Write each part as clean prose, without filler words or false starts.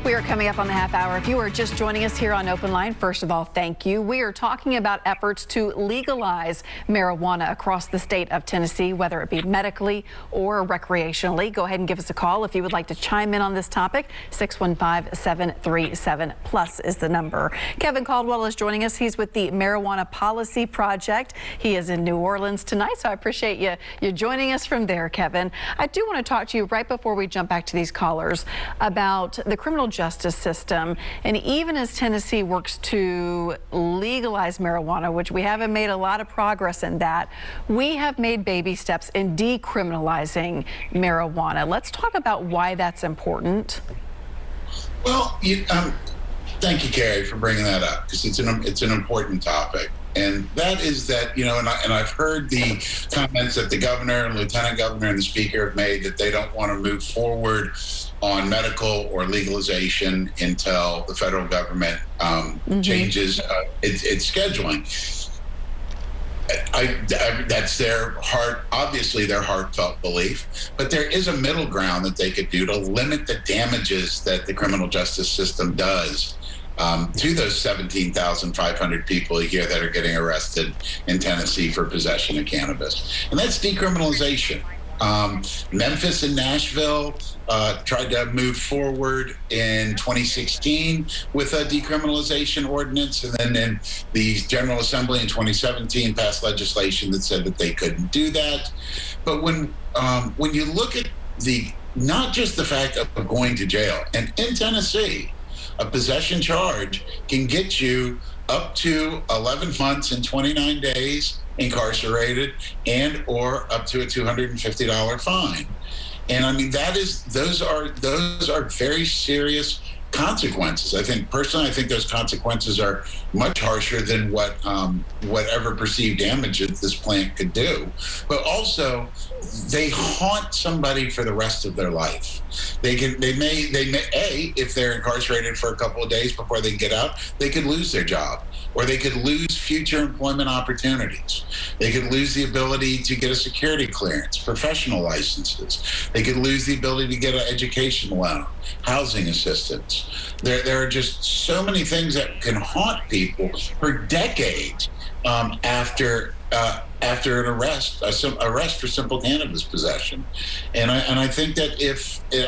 We are coming up on the half hour. If you are just joining us here on OpenLine, first of all, thank you. We are talking about efforts to legalize marijuana across the state of Tennessee, whether it be medically or recreationally. Go ahead and give us a call if you would like to chime in on this topic. 615-737-PLUS is the number. Kevin Caldwell is joining us. He's with the Marijuana Policy Project. He is in New Orleans tonight, so I appreciate you joining us from there, Kevin. I do want to talk to you right before we jump back to these callers about the criminal justice system. And even as Tennessee works to legalize marijuana, which we haven't made a lot of progress in that, we have made baby steps in decriminalizing marijuana. Let's talk about why that's important. Well, thank you, Carrie, for bringing that up, because it's an important topic. And that is that, and I've heard the comments that the governor and lieutenant governor and the speaker have made that they don't want to move forward on medical or legalization until the federal government changes its scheduling. That's their obviously their heartfelt belief, but there is a middle ground that they could do to limit the damages that the criminal justice system does to those 17,500 people a year that are getting arrested in Tennessee for possession of cannabis. And that's decriminalization. Memphis and Nashville tried to move forward in 2016 with a decriminalization ordinance, and then in the General Assembly in 2017 passed legislation that said that they couldn't do that. But when you look at not just the fact of going to jail, and in Tennessee, a possession charge can get you up to 11 months and 29 days incarcerated, and or up to a $250 fine. And I mean, those are very serious consequences. I think those consequences are much harsher than whatever perceived damage that this plant could do. But also, they haunt somebody for the rest of their life. They may, if they're incarcerated for a couple of days before they get out, they could lose their job, or they could lose future employment opportunities. They could lose the ability to get a security clearance, professional licenses. They could lose the ability to get an education loan, housing assistance. There are just so many things that can haunt people for decades after an arrest for simple cannabis possession. And I think that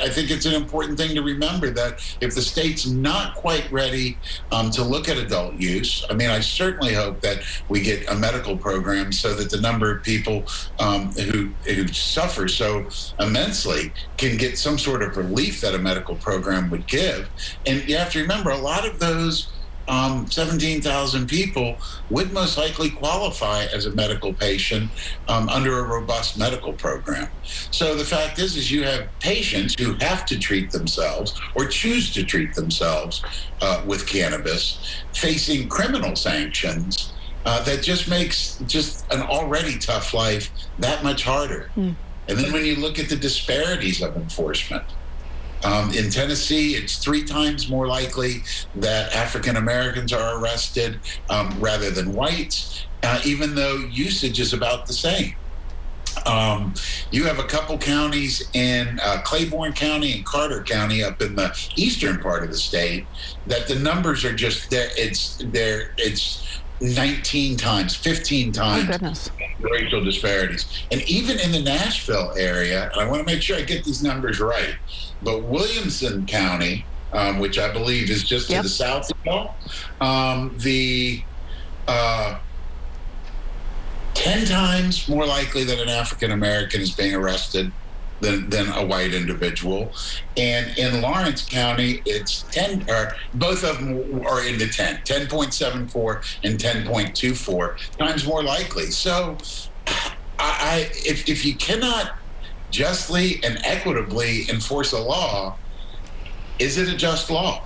I think it's an important thing to remember that if the state's not quite ready to look at adult use, I mean, I certainly hope that we get a medical program so that the number of people who suffer so immensely can get some sort of relief that a medical program would give. And you have to remember, a lot of those 17,000 people would most likely qualify as a medical patient under a robust medical program. So the fact is you have patients who have to treat themselves or choose to treat themselves with cannabis facing criminal sanctions that just makes an already tough life that much harder. And then when you look at the disparities of enforcement, in Tennessee, it's 3 times more likely that African Americans are arrested rather than whites, even though usage is about the same. You have a couple counties in Claiborne County and Carter County up in the eastern part of the state that the numbers are just there. It's 19 times, 15 times racial disparities. And even in the Nashville area, and I want to make sure I get these numbers right, but Williamson County, which I believe is just to the south of 10 times more likely that an African American is being arrested than a white individual. And in Lawrence County, it's 10, or both of them are in the 10.74 and 10.24 times more likely. So if you cannot justly and equitably enforce a law, is it a just law?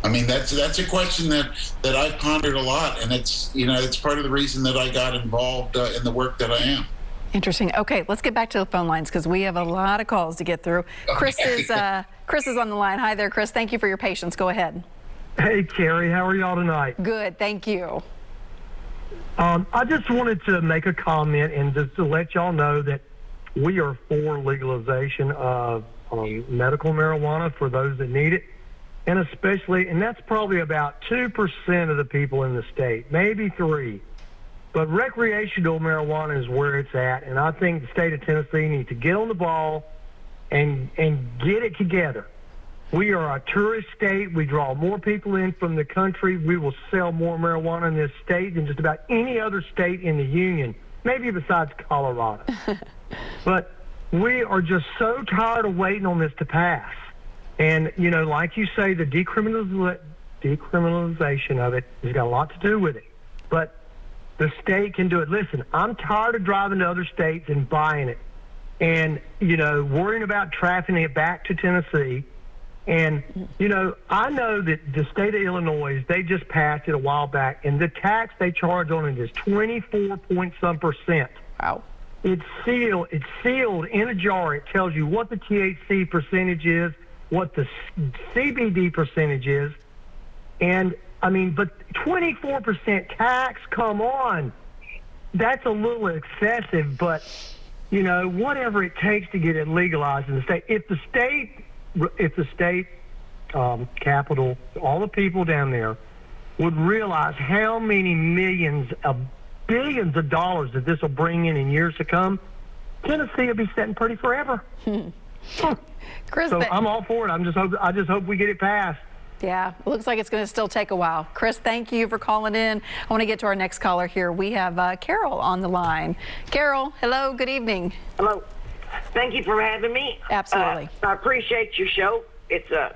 I mean, that's a question that I've pondered a lot, and it's part of the reason that I got involved in the work that I am. Interesting. Okay, let's get back to the phone lines because we have a lot of calls to get through. Okay. Chris is on the line. Hi there, Chris. Thank you for your patience. Go ahead. Hey, Carrie. How are y'all tonight? Good. Thank you. I just wanted to make a comment and just to let y'all know that we are for legalization of medical marijuana for those that need it. and especially, and that's probably about 2% of the people in the state, maybe 3%. But recreational marijuana is where it's at, and I think the state of Tennessee needs to get on the ball and get it together. We are a tourist state. We draw more people in from the country. We will sell more marijuana in this state than just about any other state in the union, maybe besides Colorado. But we are just so tired of waiting on this to pass. And, you know, like you say, the decriminalization of it has got a lot to do with it. But the state can do it. Listen, I'm tired of driving to other states and buying it and, you know, worrying about trafficking it back to Tennessee. And, you know, I know that the state of Illinois, they just passed it a while back, and the tax they charge on it is 24-point-some%. Wow. It's sealed in a jar. It tells you what the THC percentage is, what the CBD percentage is. And, I mean, but 24% tax, come on. That's a little excessive, but, you know, whatever it takes to get it legalized in the state. If the state capital, all the people down there would realize how many billions of dollars that this will bring in years to come, Tennessee will be sitting pretty forever. Chris, so I'm all for it. I just hope we get it passed. Yeah, it looks like it's going to still take a while. Chris, thank you for calling in. I want to get to our next caller here. We have Carol on the line. Carol, hello, good evening. Hello. Thank you for having me. Absolutely. I appreciate your show. It's a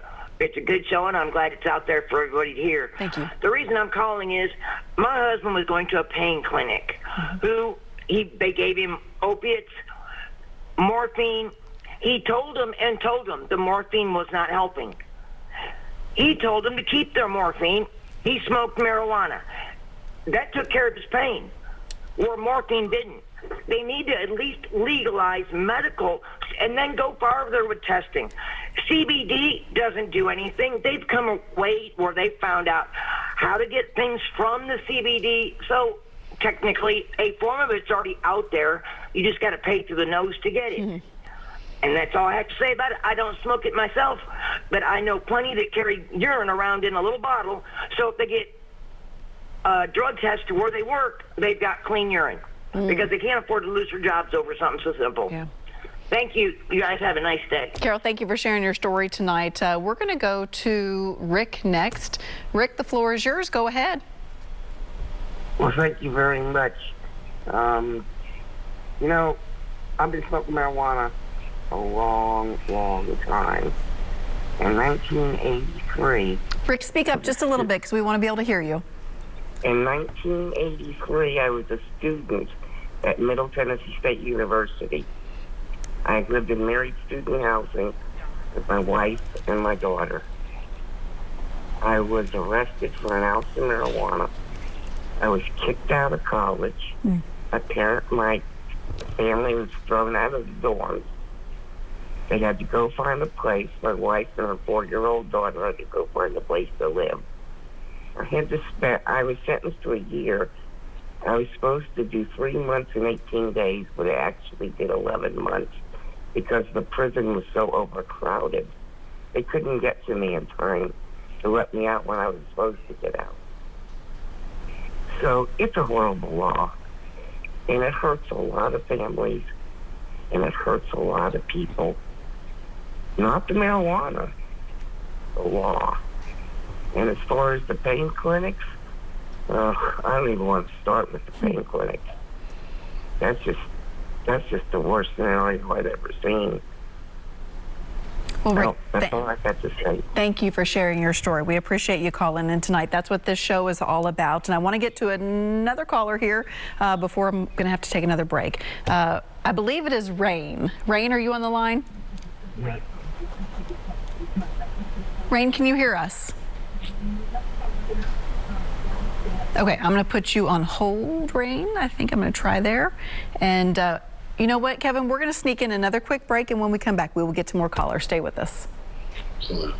good show, and I'm glad it's out there for everybody to hear. Thank you. The reason I'm calling is my husband was going to a pain clinic. They gave him opiates, morphine. He told them the morphine was not helping. He told them to keep their morphine. He smoked marijuana. That took care of his pain, where morphine didn't. They need to at least legalize medical and then go farther with testing. CBD doesn't do anything. They've come a way where they found out how to get things from the CBD. So technically, a form of it's already out there. You just got to pay through the nose to get it. Mm-hmm. And that's all I have to say about it. I don't smoke it myself, but I know plenty that carry urine around in a little bottle. So if they get a drug test to where they work, they've got clean urine. Because they can't afford to lose their jobs over something so simple. Yeah. Thank you. You guys have a nice day. Carol, thank you for sharing your story tonight. We're going to go to Rick next. Rick, the floor is yours. Go ahead. Well, thank you very much. You know, I've been smoking marijuana a long, long time. In 1983... Rick, speak up just a little bit because we want to be able to hear you. In 1983, I was a student at Middle Tennessee State University. I lived in married student housing with my wife and my daughter. I was arrested for an ounce of marijuana. I was kicked out of college. My family was thrown out of the dorms. They had to go find a place. My wife and her 4-year-old daughter had to go find a place to live. I was sentenced to a year. I was supposed to do 3 months and 18 days, but I actually did 11 months because the prison was so overcrowded. They couldn't get to me in time to let me out when I was supposed to get out. So it's a horrible law, and it hurts a lot of families, and it hurts a lot of people. Not the marijuana, the law. And as far as the pain clinics, I don't even want to start with the pain clinics. That's just the worst scenario I've ever seen. Well, Rick, that's all I have to say. Thank you for sharing your story. We appreciate you calling in tonight. That's what this show is all about. And I want to get to another caller here before I'm going to have to take another break. I believe it is Rain. Rain, are you on the line? Right. Rain, can you hear us? Okay, I'm going to put you on hold, Rain. I think I'm going to try there. And you know what, Kevin? We're going to sneak in another quick break, and when we come back, we will get to more callers. Stay with us. Absolutely.